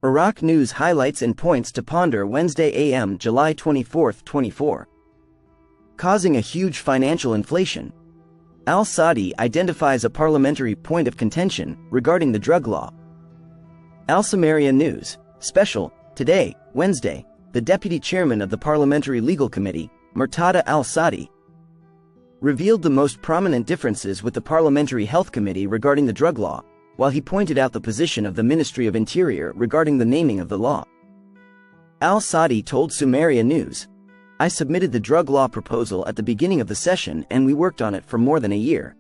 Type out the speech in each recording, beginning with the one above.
Iraq News highlights and points to ponder Wednesday a.m. July 24, 24. Causing a huge financial inflation. Al-Saudi identifies a parliamentary point of contention regarding the drug law. Al-Samaria News, special, today, Wednesday, the deputy chairman of the Parliamentary Legal Committee, Murtada Al-Saadi, revealed the most prominent differences with the Parliamentary Health Committee regarding the drug law, while he pointed out the position of the Ministry of Interior regarding the naming of the law. Al-Saadi told Samaria News, "I submitted the drug law proposal at the beginning of the session and we worked on it for more than a year.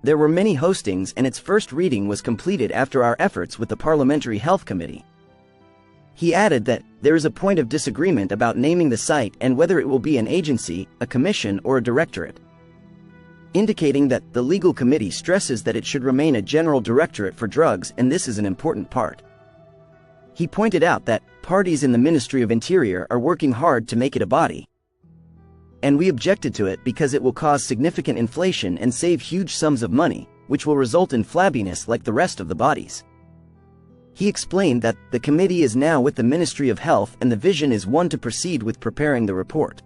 There were many hostings and its first reading was completed after our efforts with the Parliamentary Health Committee." He added that there is a point of disagreement about naming the site and whether it will be an agency, a commission, or a directorate, indicating that the legal committee stresses that it should remain a general directorate for drugs, and this is an important part. He pointed out that parties in the Ministry of Interior are working hard to make it a body, and we objected to it because it will cause significant inflation and save huge sums of money, which will result in flabbiness like the rest of the bodies. He explained that the committee is now with the Ministry of Health and the vision is one to proceed with preparing the report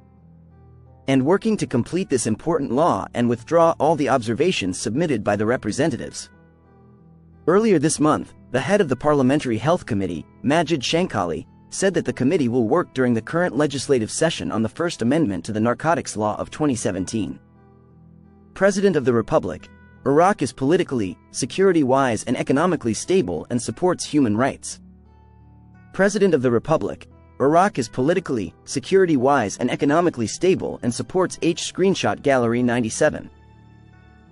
and working to complete this important law and withdraw all the observations submitted by the representatives. Earlier this month, the head of the Parliamentary Health Committee, Majid Shankali, said that the committee will work during the current legislative session on the First Amendment to the Narcotics Law of 2017. President of the Republic, Iraq is politically, security-wise and economically stable and supports human rights. President of the Republic, Iraq is politically, security-wise and economically stable and supports Screenshot Gallery 97.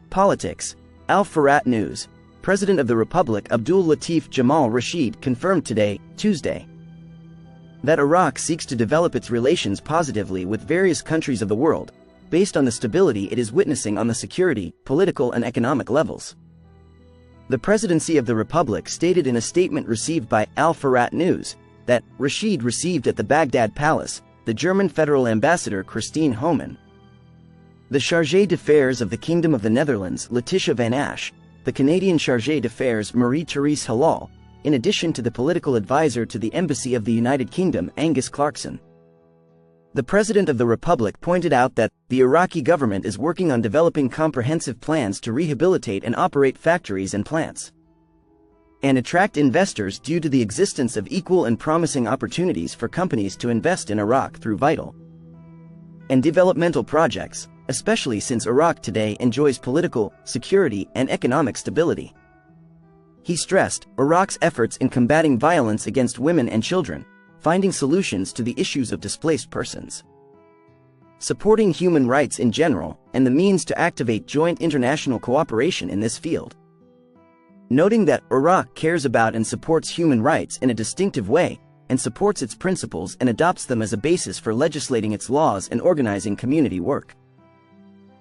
Politics. Al-Farat News. President of the Republic Abdul Latif Jamal Rashid confirmed today, Tuesday, that Iraq seeks to develop its relations positively with various countries of the world, based on the stability it is witnessing on the security, political and economic levels. The Presidency of the Republic stated in a statement received by Al-Farat News that Rashid received at the Baghdad Palace the German Federal Ambassador Christine Homan, the Chargée d'Affaires of the Kingdom of the Netherlands Letitia Van Asch, the Canadian Chargée d'Affaires Marie-Therese Halal, in addition to the political advisor to the Embassy of the United Kingdom Angus Clarkson. The President of the Republic pointed out that the Iraqi government is working on developing comprehensive plans to rehabilitate and operate factories and plants and attract investors due to the existence of equal and promising opportunities for companies to invest in Iraq through vital and developmental projects, especially since Iraq today enjoys political, security, and economic stability. He stressed Iraq's efforts in combating violence against women and children, finding solutions to the issues of displaced persons, supporting human rights in general, and the means to activate joint international cooperation in this field. Noting that Iraq cares about and supports human rights in a distinctive way, and supports its principles and adopts them as a basis for legislating its laws and organizing community work.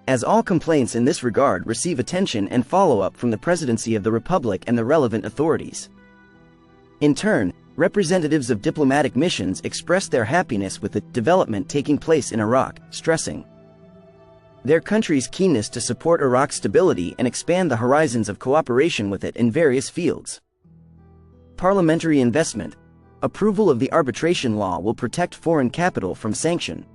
As all complaints in this regard receive attention and follow-up from the Presidency of the Republic and the relevant authorities. In turn, representatives of diplomatic missions expressed their happiness with the development taking place in Iraq, stressing their country's keenness to support Iraq's stability and expand the horizons of cooperation with it in various fields. Parliamentary investment. Approval of the arbitration law will protect foreign capital from sanction.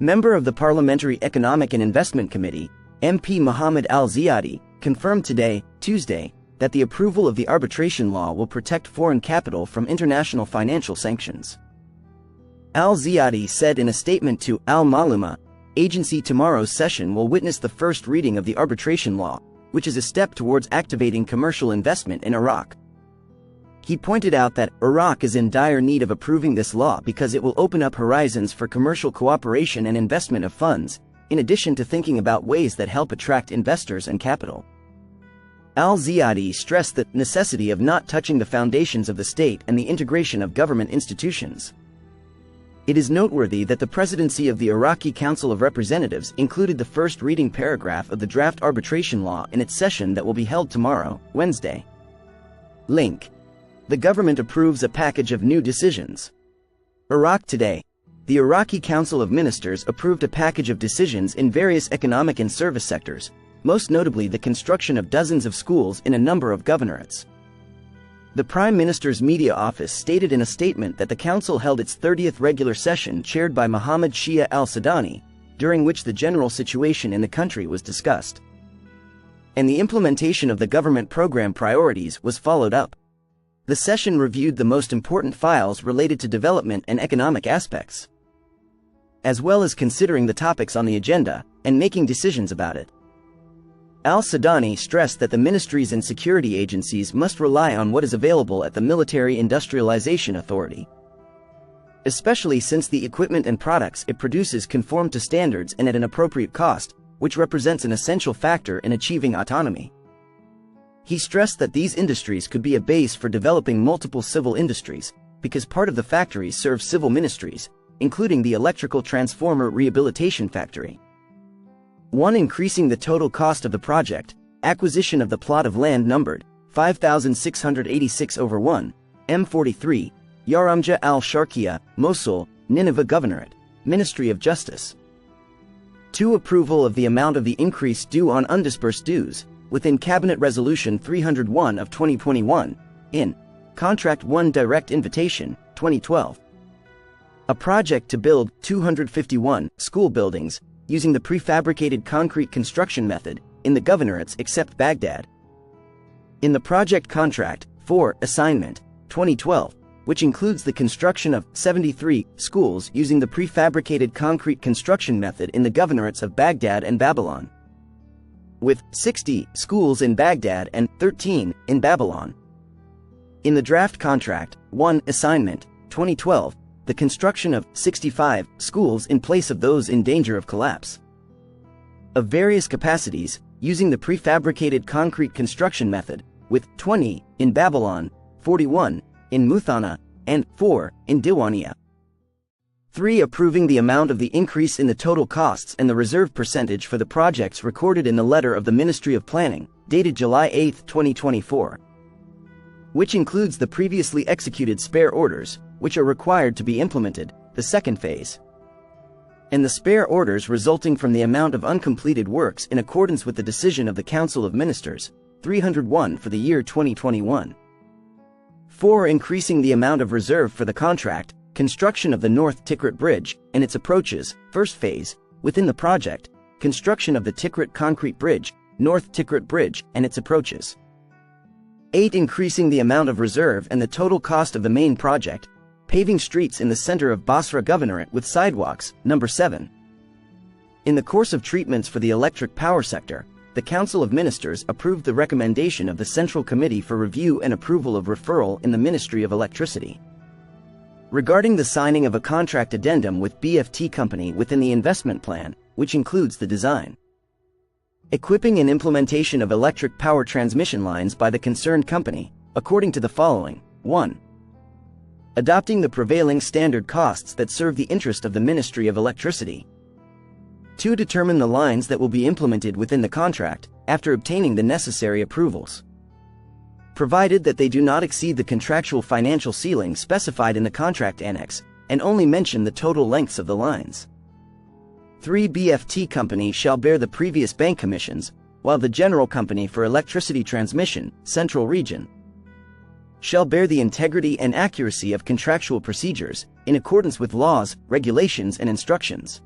Member of the Parliamentary Economic and Investment Committee, MP Mohammed Al-Ziyadi, confirmed today, Tuesday, that the approval of the arbitration law will protect foreign capital from international financial sanctions. Al-Ziyadi said in a statement to Al-Maluma agency tomorrow's session will witness the first reading of the arbitration law, which is a step towards activating commercial investment in Iraq. He pointed out that Iraq is in dire need of approving this law because it will open up horizons for commercial cooperation and investment of funds, in addition to thinking about ways that help attract investors and capital. Al-Ziyadi stressed the necessity of not touching the foundations of the state and the integration of government institutions. It is noteworthy that the presidency of the Iraqi Council of Representatives included the first reading paragraph of the draft arbitration law in its session that will be held tomorrow, Wednesday. Link. The government approves a package of new decisions. Iraq today. The Iraqi Council of Ministers approved a package of decisions in various economic and service sectors, most notably the construction of dozens of schools in a number of governorates. The Prime Minister's media office stated in a statement that the Council held its 30th regular session chaired by Mohammed Shia al-Sudani, during which the general situation in the country was discussed. And the implementation of the government program priorities was followed up. The session reviewed the most important files related to development and economic aspects, as well as considering the topics on the agenda and making decisions about it. Al-Sudani stressed that the ministries and security agencies must rely on what is available at the Military Industrialization Authority, especially since the equipment and products it produces conform to standards and at an appropriate cost, which represents an essential factor in achieving autonomy. He stressed that these industries could be a base for developing multiple civil industries, because part of the factories serve civil ministries, including the electrical transformer rehabilitation factory. 1. Increasing the total cost of the project, acquisition of the plot of land numbered 5,686/1, M43, Yaramja al-Sharqiya, Mosul, Nineveh Governorate, Ministry of Justice. 2. Approval of the amount of the increase due on undisbursed dues, within Cabinet Resolution 301 of 2021, in Contract 1 Direct Invitation, 2012. A project to build 251 school buildings using the prefabricated concrete construction method in the governorates except Baghdad. In the project contract 4 Assignment, 2012, which includes the construction of 73 schools using the prefabricated concrete construction method in the governorates of Baghdad and Babylon, with 60 schools in Baghdad and 13 in Babylon. In the draft contract 1 Assignment, 2012, the construction of 65 schools in place of those in danger of collapse, of various capacities, using the prefabricated concrete construction method, with 20 in Babylon, 41 in Muthana, and 4 in Diwania. 3. Approving the amount of the increase in the total costs and the reserve percentage for the projects recorded in the letter of the Ministry of Planning, dated July 8, 2024, which includes the previously executed spare orders, which are required to be implemented, the second phase, and the spare orders resulting from the amount of uncompleted works in accordance with the decision of the Council of Ministers, 301 for the year 2021. 4. Increasing the amount of reserve for the contract, construction of the North Tikrit Bridge and its approaches, first phase, within the project, construction of the Tikrit Concrete Bridge, North Tikrit Bridge and its approaches. 8. Increasing the amount of reserve and the total cost of the main project, paving streets in the center of Basra Governorate with sidewalks, number 7. In the course of treatments for the electric power sector, the Council of Ministers approved the recommendation of the Central Committee for Review and Approval of Referral in the Ministry of Electricity, regarding the signing of a contract addendum with BFT Company within the investment plan, which includes the design, equipping and implementation of electric power transmission lines by the concerned company, according to the following. 1. Adopting the prevailing standard costs that serve the interest of the Ministry of Electricity. 2. Determine the lines that will be implemented within the contract, after obtaining the necessary approvals, provided that they do not exceed the contractual financial ceiling specified in the contract annex, and only mention the total lengths of the lines. 3. BFT Company shall bear the previous bank commissions, while the General Company for Electricity Transmission, Central Region, shall bear the integrity and accuracy of contractual procedures, in accordance with laws, regulations and instructions.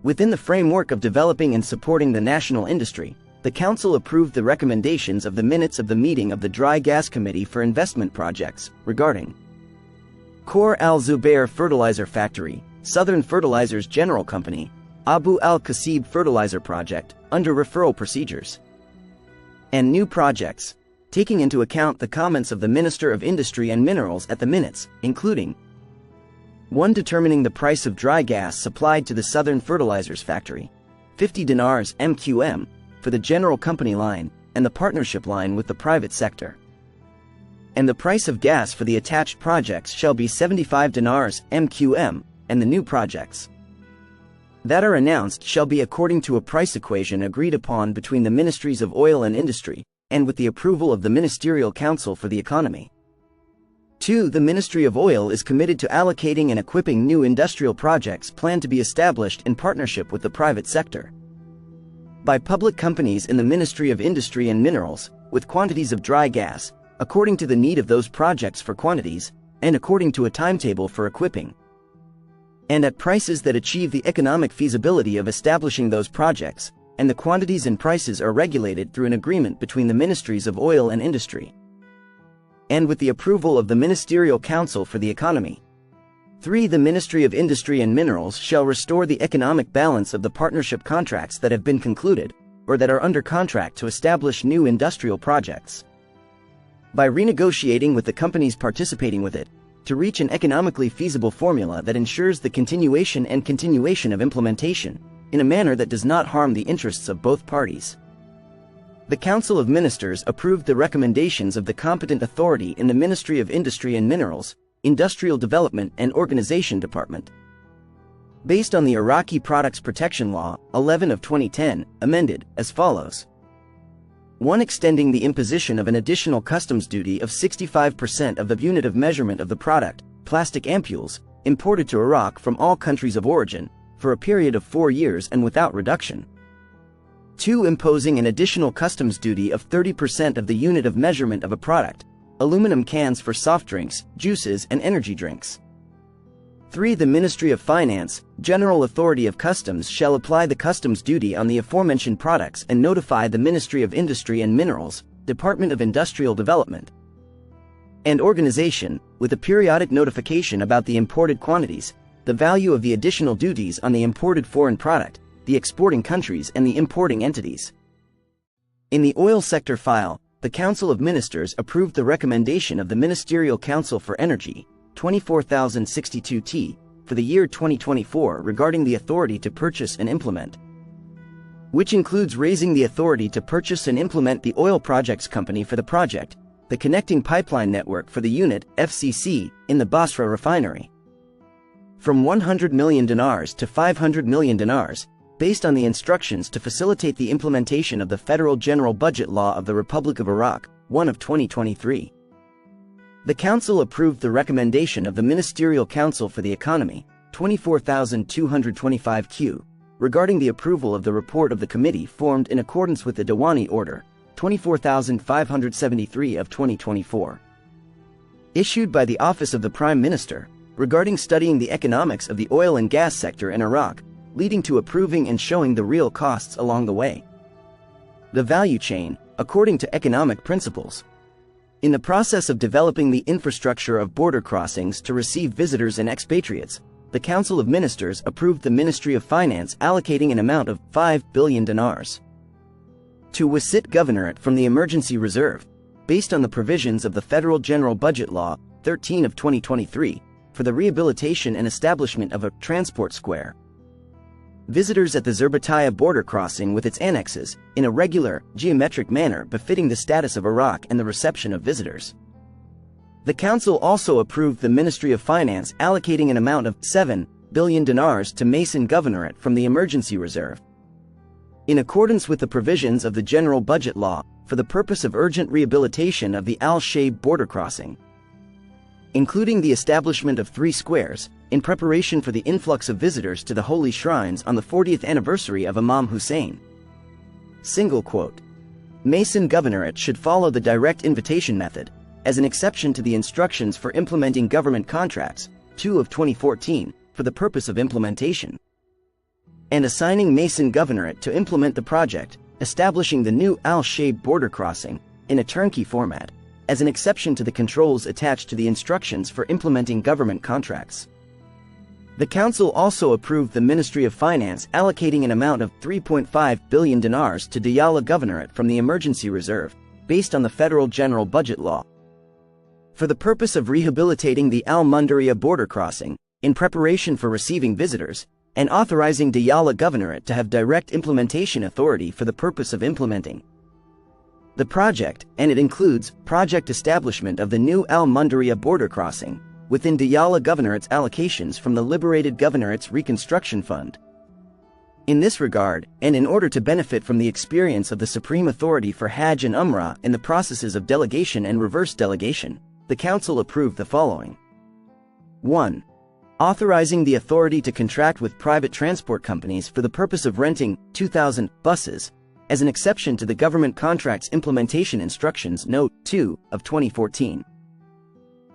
Within the framework of developing and supporting the national industry, the Council approved the recommendations of the minutes of the meeting of the Dry Gas Committee for Investment Projects, regarding Khor al-Zubair Fertilizer Factory, Southern Fertilizers General Company, Abu al-Kasib Fertilizer Project, under referral procedures, and new projects, taking into account the comments of the Minister of Industry and Minerals at the minutes, including 1. Determining the price of dry gas supplied to the Southern Fertilizers Factory, 50 dinars MQM, for the general company line, and the partnership line with the private sector. And the price of gas for the attached projects shall be 75 dinars MQM, and the new projects that are announced shall be according to a price equation agreed upon between the Ministries of Oil and Industry, and with the approval of the Ministerial Council for the Economy. 2. The Ministry of Oil is committed to allocating and equipping new industrial projects planned to be established in partnership with the private sector by public companies in the Ministry of Industry and Minerals, with quantities of dry gas, according to the need of those projects for quantities, and according to a timetable for equipping, and at prices that achieve the economic feasibility of establishing those projects, and the quantities and prices are regulated through an agreement between the Ministries of Oil and Industry, and with the approval of the Ministerial Council for the Economy. 3. The Ministry of Industry and Minerals shall restore the economic balance of the partnership contracts that have been concluded, or that are under contract to establish new industrial projects, by renegotiating with the companies participating with it, to reach an economically feasible formula that ensures the continuation of implementation, in a manner that does not harm the interests of both parties. The Council of Ministers approved the recommendations of the competent authority in the Ministry of Industry and Minerals, Industrial Development and Organization Department, based on the Iraqi Products Protection Law, 11 of 2010, amended, as follows. 1. Extending the imposition of an additional customs duty of 65% of the unit of measurement of the product, plastic ampules, imported to Iraq from all countries of origin, for a period of 4 years and without reduction. 2. Imposing an additional customs duty of 30% of the unit of measurement of a product, aluminum cans for soft drinks, juices, and energy drinks. 3. The Ministry of Finance, General Authority of Customs shall apply the customs duty on the aforementioned products and notify the Ministry of Industry and Minerals, Department of Industrial Development and Organization, with a periodic notification about the imported quantities, the value of the additional duties on the imported foreign product, the exporting countries and the importing entities. In the oil sector file, the Council of Ministers approved the recommendation of the Ministerial Council for Energy, 24062T, for the year 2024 regarding the authority to purchase and implement, which includes raising the authority to purchase and implement the oil projects company for the project, the connecting pipeline network for the unit, FCC, in the Basra refinery, from 100 million dinars to 500 million dinars, based on the instructions to facilitate the implementation of the Federal General Budget Law of the Republic of Iraq, 1 of 2023. The Council approved the recommendation of the Ministerial Council for the Economy, 24225Q, regarding the approval of the report of the committee formed in accordance with the Diwani Order, 24573 of 2024, issued by the Office of the Prime Minister, regarding studying the economics of the oil and gas sector in Iraq, leading to approving and showing the real costs along the way. The value chain, according to economic principles. In the process of developing the infrastructure of border crossings to receive visitors and expatriates, the Council of Ministers approved the Ministry of Finance allocating an amount of 5 billion dinars to Wasit Governorate from the Emergency Reserve, based on the provisions of the Federal General Budget Law, 13 of 2023, for the rehabilitation and establishment of a transport square. Visitors at the Zerbataya border crossing with its annexes, in a regular, geometric manner befitting the status of Iraq and the reception of visitors. The Council also approved the Ministry of Finance allocating an amount of 7 billion dinars to Mason Governorate from the Emergency Reserve, in accordance with the provisions of the General Budget Law, for the purpose of urgent rehabilitation of the Al-Shaib border crossing, including the establishment of 3 squares, in preparation for the influx of visitors to the holy shrines on the 40th anniversary of Imam Hussein. Single quote. Mason Governorate should follow the direct invitation method, as an exception to the instructions for implementing government contracts, 2 of 2014, for the purpose of implementation, and assigning Mason Governorate to implement the project, establishing the new Al-Shaib border crossing, in a turnkey format, as an exception to the controls attached to the instructions for implementing government contracts. The Council also approved the Ministry of Finance allocating an amount of 3.5 billion dinars to Diyala Governorate from the Emergency Reserve, based on the Federal General Budget Law, for the purpose of rehabilitating the Al-Mundaria border crossing, in preparation for receiving visitors, and authorizing Diyala Governorate to have direct implementation authority for the purpose of implementing the project, and it includes project establishment of the new Al-Mundaria border crossing, within Diyala Governorate's allocations from the Liberated Governorate's Reconstruction Fund. In this regard, and in order to benefit from the experience of the Supreme Authority for Hajj and Umrah in the processes of delegation and reverse delegation, the Council approved the following. 1. Authorizing the authority to contract with private transport companies for the purpose of renting 2,000 buses, as an exception to the Government Contracts Implementation Instructions Note 2 of 2014,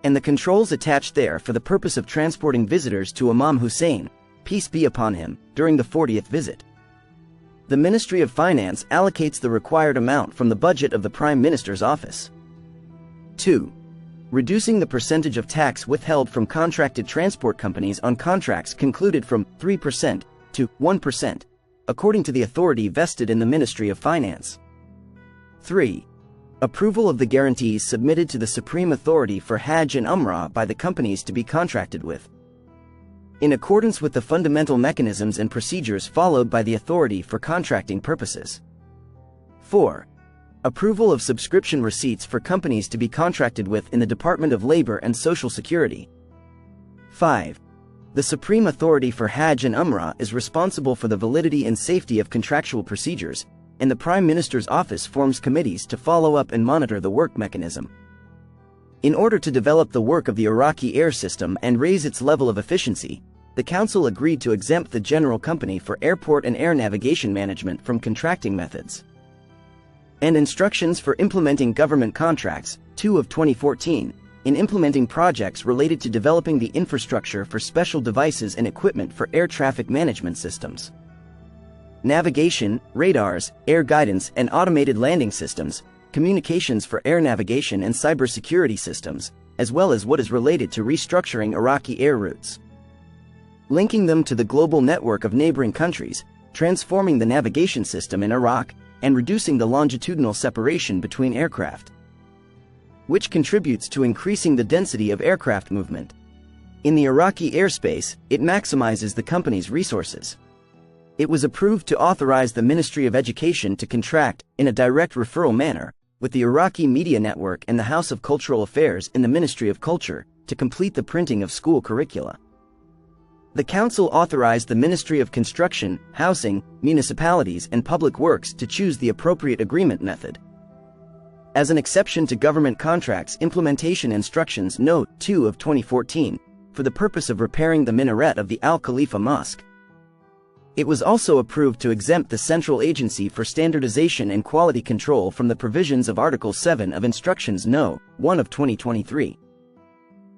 and the controls attached there for the purpose of transporting visitors to Imam Hussein, peace be upon him, during the 40th visit. The Ministry of Finance allocates the required amount from the budget of the Prime Minister's office. 2. Reducing the percentage of tax withheld from contracted transport companies on contracts concluded from 3% to 1%, according to the authority vested in the Ministry of Finance. 3. Approval of the guarantees submitted to the Supreme Authority for Hajj and Umrah by the companies to be contracted with, in accordance with the fundamental mechanisms and procedures followed by the authority for contracting purposes. 4. Approval of subscription receipts for companies to be contracted with in the Department of Labor and Social Security. 5. The Supreme Authority for Hajj and Umrah is responsible for the validity and safety of contractual procedures, and the Prime Minister's office forms committees to follow up and monitor the work mechanism. In order to develop the work of the Iraqi air system and raise its level of efficiency, the Council agreed to exempt the General Company for Airport and Air Navigation Management from contracting methods. And Instructions for Implementing Government Contracts, 2 of 2014, in implementing projects related to developing the infrastructure for special devices and equipment for air traffic management systems, navigation, radars, air guidance and automated landing systems, communications for air navigation and cybersecurity systems, as well as what is related to restructuring Iraqi air routes, linking them to the global network of neighboring countries, transforming the navigation system in Iraq, and reducing the longitudinal separation between aircraft, which contributes to increasing the density of aircraft movement. In the Iraqi airspace, it maximizes the company's resources. It was approved to authorize the Ministry of Education to contract, in a direct referral manner, with the Iraqi Media Network and the House of Cultural Affairs in the Ministry of Culture, to complete the printing of school curricula. The Council authorized the Ministry of Construction, Housing, Municipalities and Public Works to choose the appropriate agreement method. As an exception to Government Contracts Implementation Instructions Note 2 of 2014, for the purpose of repairing the minaret of the Al Khalifa Mosque. It was also approved to exempt the Central Agency for Standardization and Quality Control from the provisions of Article 7 of Instructions No. 1 of 2023.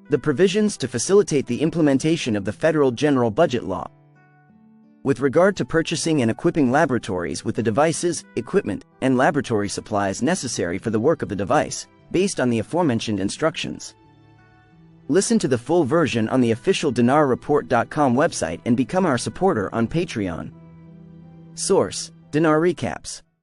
The provisions to facilitate the implementation of the Federal General Budget Law, with regard to purchasing and equipping laboratories with the devices, equipment, and laboratory supplies necessary for the work of the device, based on the aforementioned instructions. Listen to the full version on the official dinarreport.com website and become our supporter on Patreon. Source: Dinar Recaps.